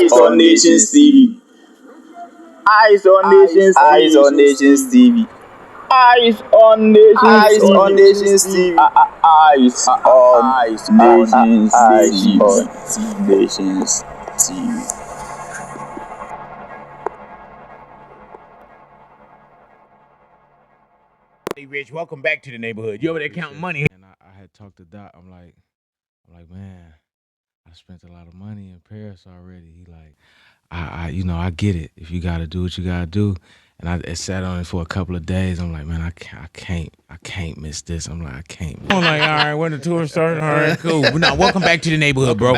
Eyes on Nations TV. Eyes on Nations TV. Eyes on Nations TV. Eyes on Nations TV. Eyes on Nations TV. Hey, Rich, welcome back to the neighborhood. You over there counting money? And I had talked to Doc. I'm like, man, I spent a lot of money in Paris already. He like, I get it. If you gotta do what you gotta do. And I sat on it for a couple of days. I'm like, man, I can't miss this. I'm like, I can't. I'm like, all right, when the tour started, all right, cool. Now, welcome back to the neighborhood, bro.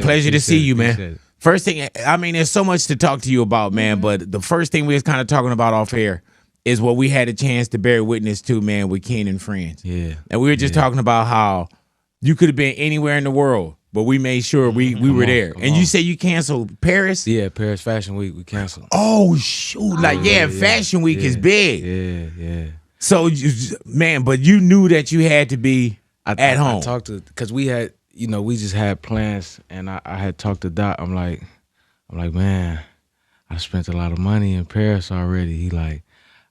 Pleasure to see you, man. First thing, I mean, there's so much to talk to you about, man. But the first thing we was kind of talking about off air is what we had a chance to bear witness to, man, with Ken and friends. Yeah. And we were just talking about how you could have been anywhere in the world, but we made sure we were there. And you say you canceled Paris? Yeah, Paris Fashion Week, we canceled. Oh, shoot. Like, Fashion Week is big. Yeah. So, man, but you knew that you had to be at home. I talked to, because we had, we just had plans, and I had talked to Doc. I'm like, man, I spent a lot of money in Paris already. He like,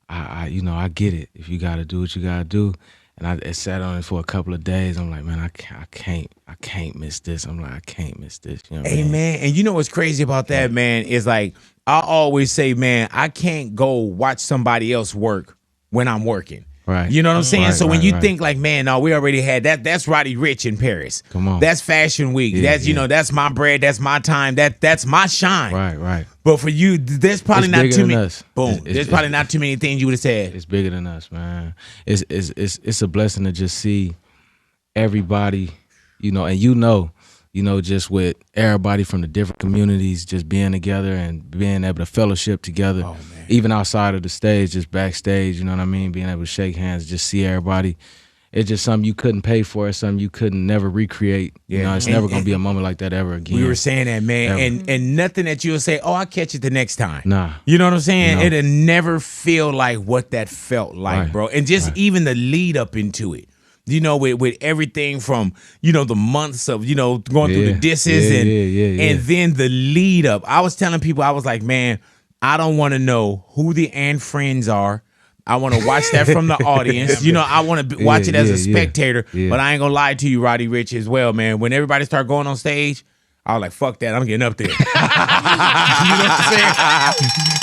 I get it. If you got to do what you got to do. And I sat on it for a couple of days. I'm like, man, I can't miss this. I'm like, I can't miss this. You know what I mean? Man, and you know what's crazy about that, man, is like, I always say, man, I can't go watch somebody else work when I'm working. Right. You know what I'm saying? Right, so when you think like, man, no, we already had that. That's Roddy Ricch in Paris. Come on. That's Fashion Week. Yeah, that's, that's my bread. That's my time. That's my shine. Right. But for you, there's probably not too many. Us. Boom. There's probably not too many things you would have said. It's bigger than us, man. It's a blessing to just see everybody, and just with everybody from the different communities just being together and being able to fellowship together. Oh, man. Even outside of the stage, just backstage, you know what I mean? Being able to shake hands, just see everybody. It's just something you couldn't pay for. It's something you couldn't never recreate. Yeah. It's never going to be a moment like that ever again. We were saying that, man. And nothing that you'll say, oh, I'll catch it the next time. Nah. You know what I'm saying? It'll never feel like what that felt like, bro. And just even the lead up into it. With everything from, the months of, going through the disses and then the lead up. I was telling people, I was like, man, I don't want to know who the and friends are. I want to watch that from the audience. I want to watch it as a spectator. But I ain't going to lie to you, Roddy Ricch, as well, man. When everybody started going on stage, I was like, fuck that. I'm getting up there. You know what I'm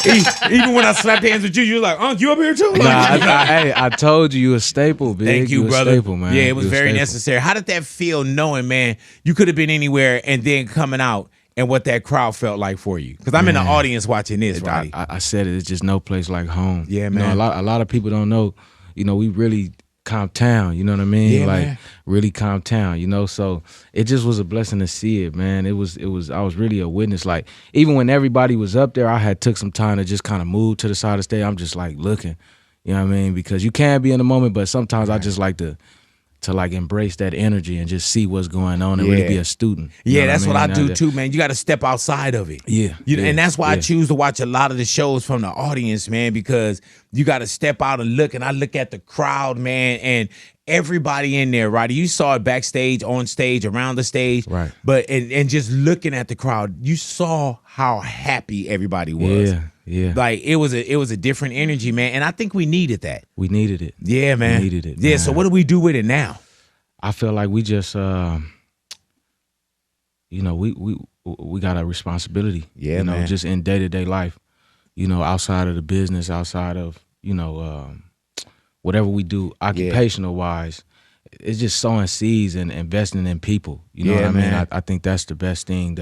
saying? Even when I slapped hands with you, you were like, you up here too? I told you a staple, big. Thank you, brother. Staple, man. Yeah, it was very necessary. How did that feel knowing, man, you could have been anywhere and then coming out and what that crowd felt like for you? Because I'm in the audience watching this, Roddy. I said it. It's just no place like home. Yeah, man. A lot of people don't know, we really calm town, you know what I mean? Yeah, like man. really calm town, so it just was a blessing to see it, man. I was really a witness. Like even when everybody was up there, I had took some time to just kind of move to the side of the stage. I'm just like looking, you know what I mean? Because you can be in the moment, but sometimes I just like to like embrace that energy and just see what's going on and really be a student. Yeah, that's what I do too, man. You got to step outside of it. And that's why I choose to watch a lot of the shows from the audience, man, because you got to step out and look. And I look at the crowd, man, and everybody in there, right? You saw it backstage, on stage, around the stage. Right. But and just looking at the crowd, you saw how happy everybody was. Yeah. Like it was a different energy, man. And I think we needed that. We needed it. Yeah, man. We needed it. Yeah, man. so what do we do with it now? I feel like we just we got a responsibility. Yeah, man. Just in day-to-day life. Outside of the business, outside of, whatever we do occupational wise. It's just sowing seeds and investing in people. You know what I mean? I think that's the best thing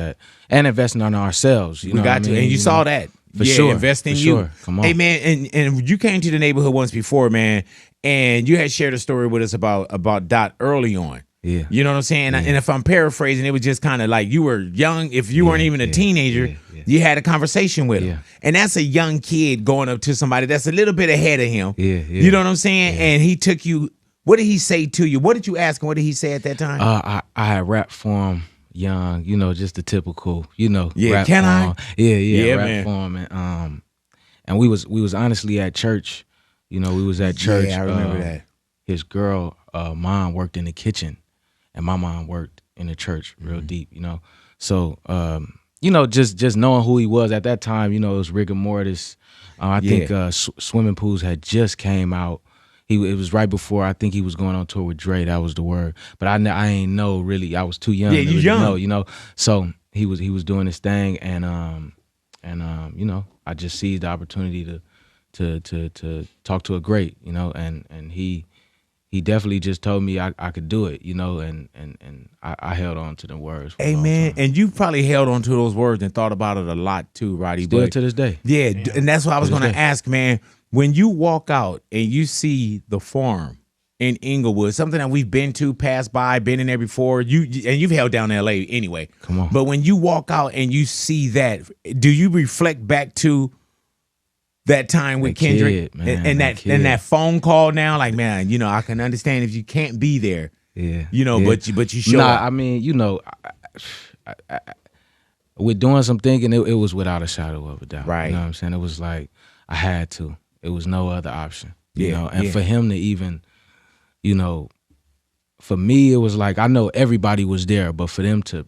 and investing on ourselves. You know got to, and you saw that. For sure. Invest in for you. Sure. Come on. Hey, man, and you came to the neighborhood once before, man, and you had shared a story with us about Dot early on. Yeah. You know what I'm saying? Yeah. And if I'm paraphrasing, it was just kind of like you were young. If you weren't even a teenager, you had a conversation with him. Yeah. And that's a young kid going up to somebody that's a little bit ahead of him. Yeah. You know what I'm saying? And he took you. What did he say to you? What did you ask him? What did he say at that time? I had rapped for him young, just the typical, Yeah, rap for him. Yeah, rap man. for him. And we was honestly at church. We was at church. Yeah, I remember that. His girl, mom worked in the kitchen, and my mom worked in the church real deep, So you know, just knowing who he was at that time, you know, it was rigor mortis. I think Swimming Pools had just came out. It was right before, I think he was going on tour with Dre. That was the word. But I ain't know really. I was too young. Yeah, you really young. know, you know. So he was doing his thing, and you know, I just seized the opportunity to talk to a great, you know, and he definitely just told me I could do it, you know, and I held on to the words. For a long man, time. and you probably held on to those words and thought about it a lot too, Roddy. Still but to this day. Yeah, and that's what I was To this going to day. ask, man. When you walk out and you see the farm in Inglewood, something that we've been to, passed by, been in there before, you've held down LA anyway. Come on. But when you walk out and you see that, do you reflect back to that time with That Kendrick kid, man, and that and that kid. phone call now? Like, man, you know, I can understand if you can't be there. Yeah. You know, yeah. but you show Nah, up. I mean, you know, with doing some thinking, it was without a shadow of a doubt. Right. You know what I'm saying? It was like I had to. It was no other option. You Yeah, know, and yeah. for him to even, you know, for me, it was like I know everybody was there, but for them to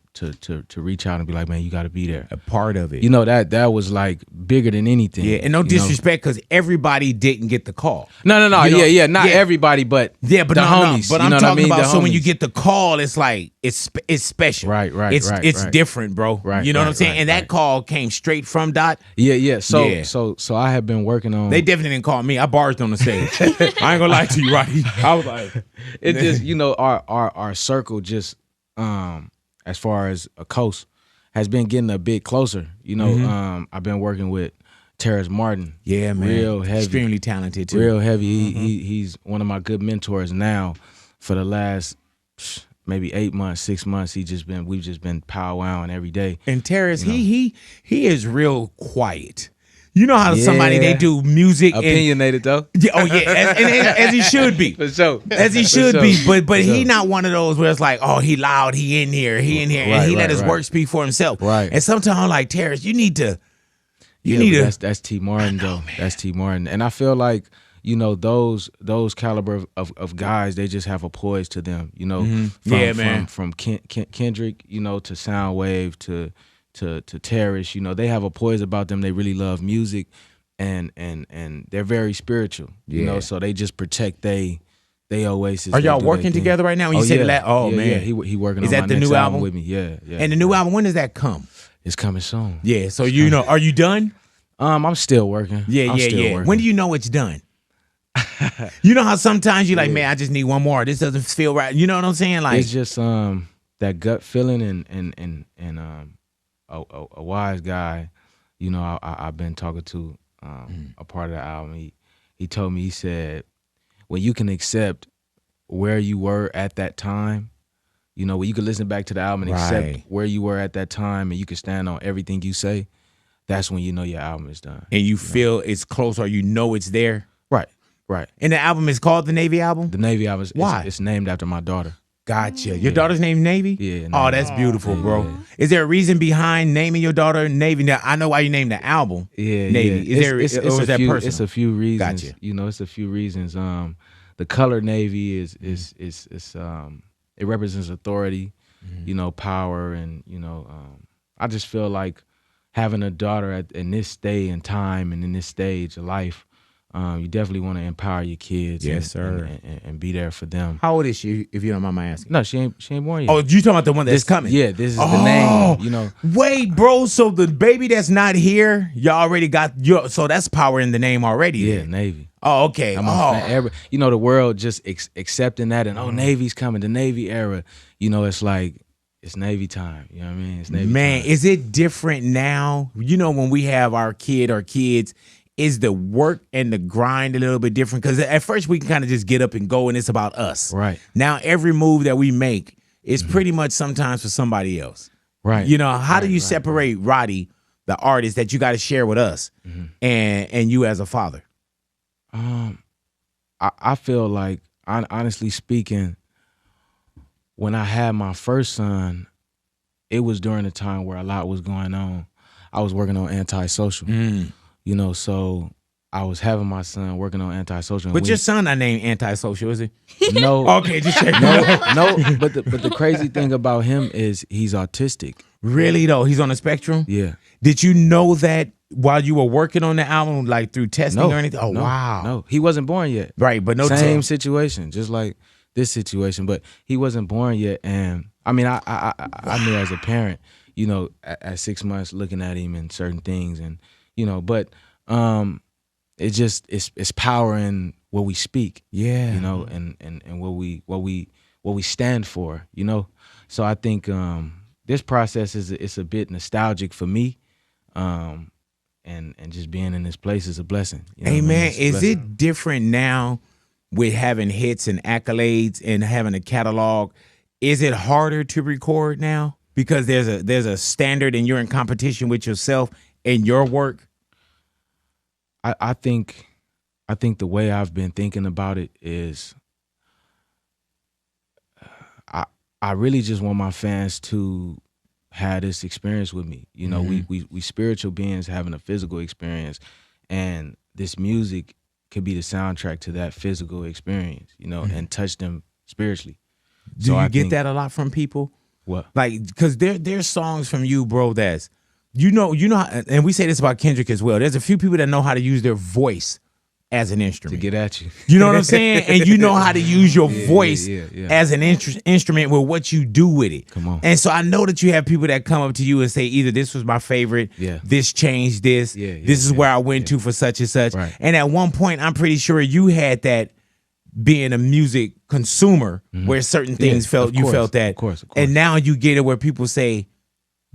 reach out and be like, man, you got to be there. A part of it. You know, that was like bigger than anything. Yeah, and no you know? disrespect, because everybody didn't get the call. No, You know? yeah, not Yeah. everybody, but Yeah, but the no, homies. but you I'm know what I talking mean? about The so when you homies. get the call, it's like it's special. Right, It's right. different, bro. Right, You know what I'm right, saying? right, And that right. call came straight from Dot. Yeah. So Yeah. so I have been working on. They definitely didn't call me. I barged on the stage. I ain't gonna lie to you, Roddy. I was like, it just, you know, our circle just as far as a coast has been getting a bit closer. You know, I've been working with Terrence Martin. yeah, man, Real heavy. extremely talented too. Real heavy. He's one of my good mentors now. For the last maybe 8 months, 6 months, we've just been powwowing every day. And Terrence, You know. he is real quiet. You know how somebody they Yeah. do music and Opinionated though. yeah, oh yeah, as he should be. For sure. As he For should sure. be, but For he sure. not one of those where it's like, oh, he loud, he in here, and he let his work speak for himself. Right. And sometimes I'm like, Terrence, you need to. But that's T Martin though. That's T Martin, and I feel like, you know, those caliber of guys, they just have a poise to them. You know, Yeah, man. From Kendrick, you know, to Soundwave to Terrace, you know, they have a poise about them. They really love music, and they're very spiritual. You Yeah. know, so they just protect they oasis. Are They y'all do their working thing. together right now? When you said that, yeah, man, yeah, he working Is on that my the next new album with me. Yeah. And the new album, when does that come? It's coming soon. Yeah, so you know, are you done? I'm still working. Yeah, I'm still yeah. working. When do you know it's done? You know how sometimes you're like, man, I just need one more. This doesn't feel right. You know what I'm saying? Like, It's just that gut feeling and a wise guy, you know, I've been talking to a part of the album. He told me, he said, when you can accept where you were at that time, you know, when you can listen back to the album and Right. accept where you were at that time, and you can stand on everything you say, that's when you know your album is done. and you feel it's close, or you know it's there. Right. And the album is called the Navy album. The Navy album, Why? it's named after my daughter. Gotcha. Your daughter's named Navy? Yeah, Oh, Navy. that's beautiful, bro. Yeah. Is there a reason behind naming your daughter Navy? Now, I know why you named the album Yeah, Navy. yeah. Is there, or is that personal? It's a few reasons. Gotcha. You know, it's a few reasons. The color navy is it represents authority, you know, power, and you know, I just feel like having a daughter in this day and time and in this stage of life, you definitely want to empower your kids. Yes, sir. And be there for them. How old is she, if you don't mind my asking? No, she ain't born yet. Oh, you talking about the one that's coming? Yeah, this is the Oh. name. You know. Wait, bro. So the baby that's not here, you already got your. So that's power in the name already. Yeah, then. Navy. Oh, okay. I'm a fan. You know, the world just accepting that, and Navy's coming, the Navy era. You know, it's like it's Navy time. You know what I mean? It's Navy Man, time. is it different now? You know, when we have our kids, is the work and the grind a little bit different? Because at first we can kind of just get up and go, and it's about us. Right. Now every move that we make is pretty much sometimes for somebody else. Right. You know, how do you separate Roddy, the artist that you got to share with us, and you as a father? I feel like, honestly speaking, when I had my first son, it was during a time where a lot was going on. I was working on Antisocial, you know, so I was having my son working on Antisocial. But your son not named Antisocial, is he? No. Okay, just check. No. But the crazy thing about him is he's autistic. Really though, he's on the spectrum. Yeah. Did you know that while you were working on the album, like through testing or anything? Oh wow. No, he wasn't born yet. Right, but no same situation, just like this situation. But he wasn't born yet, and I mean, I knew as a parent, you know, at 6 months, looking at him and certain things, and you know, but it just it's power in what we speak, yeah, you know, and what we stand for, you know. So I think this process is a bit nostalgic for me, and just being in this place is a blessing. You know hey man, is it different now with having hits and accolades and having a catalog? Is it harder to record now because there's a standard and you're in competition with yourself and your work? I think the way I've been thinking about it is I really just want my fans to have this experience with me. You know, we spiritual beings having a physical experience, and this music could be the soundtrack to that physical experience, you know, and touch them spiritually. Do you get that a lot from people? What? Like, because there's songs from you, bro, that's, you know, and we say this about Kendrick as well. There's a few people that know how to use their voice as an instrument. To get at you. You know what I'm saying? And you know how to use your voice as an instrument with what you do with it. Come on. And so I know that you have people that come up to you and say, either this was my favorite, this changed this, this is where I went to for such and such. Right. And at one point, I'm pretty sure you had that being a music consumer where certain things felt that. Of course. And now you get it where people say,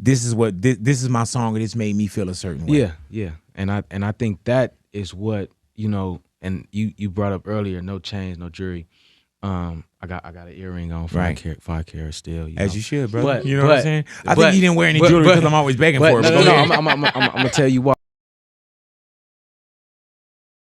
this is my song and this made me feel a certain way. Yeah. And I think that is what, you know, and you brought up earlier, no chains, no jewelry. I got an earring on, 5 carat still. You know? As you should, brother. But, you know what I'm saying? I think you didn't wear any jewelry because I'm always begging for it. No, I'm gonna tell you why.